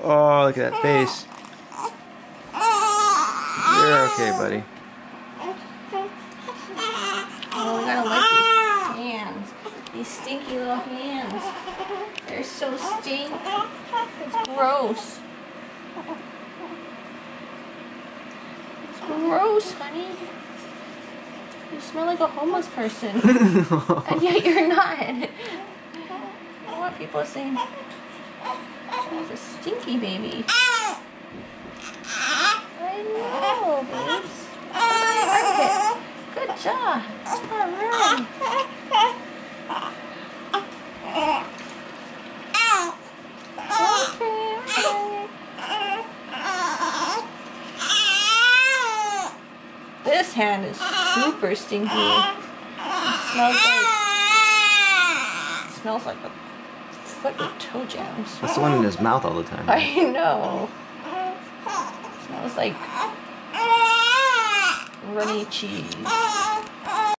Oh, look at that face. You're okay, buddy. Oh, we gotta lick these hands. These stinky little hands. They're so stinky. It's gross. It's gross, honey. You smell like a homeless person. And yet you're not. I want people saying, "That's a stinky baby." I know, babes. Perfect. Good job. Alright. This hand is super stinky. It smells like a foot with toe jams. That's the one in his mouth all the time. I know. It smells like runny cheese.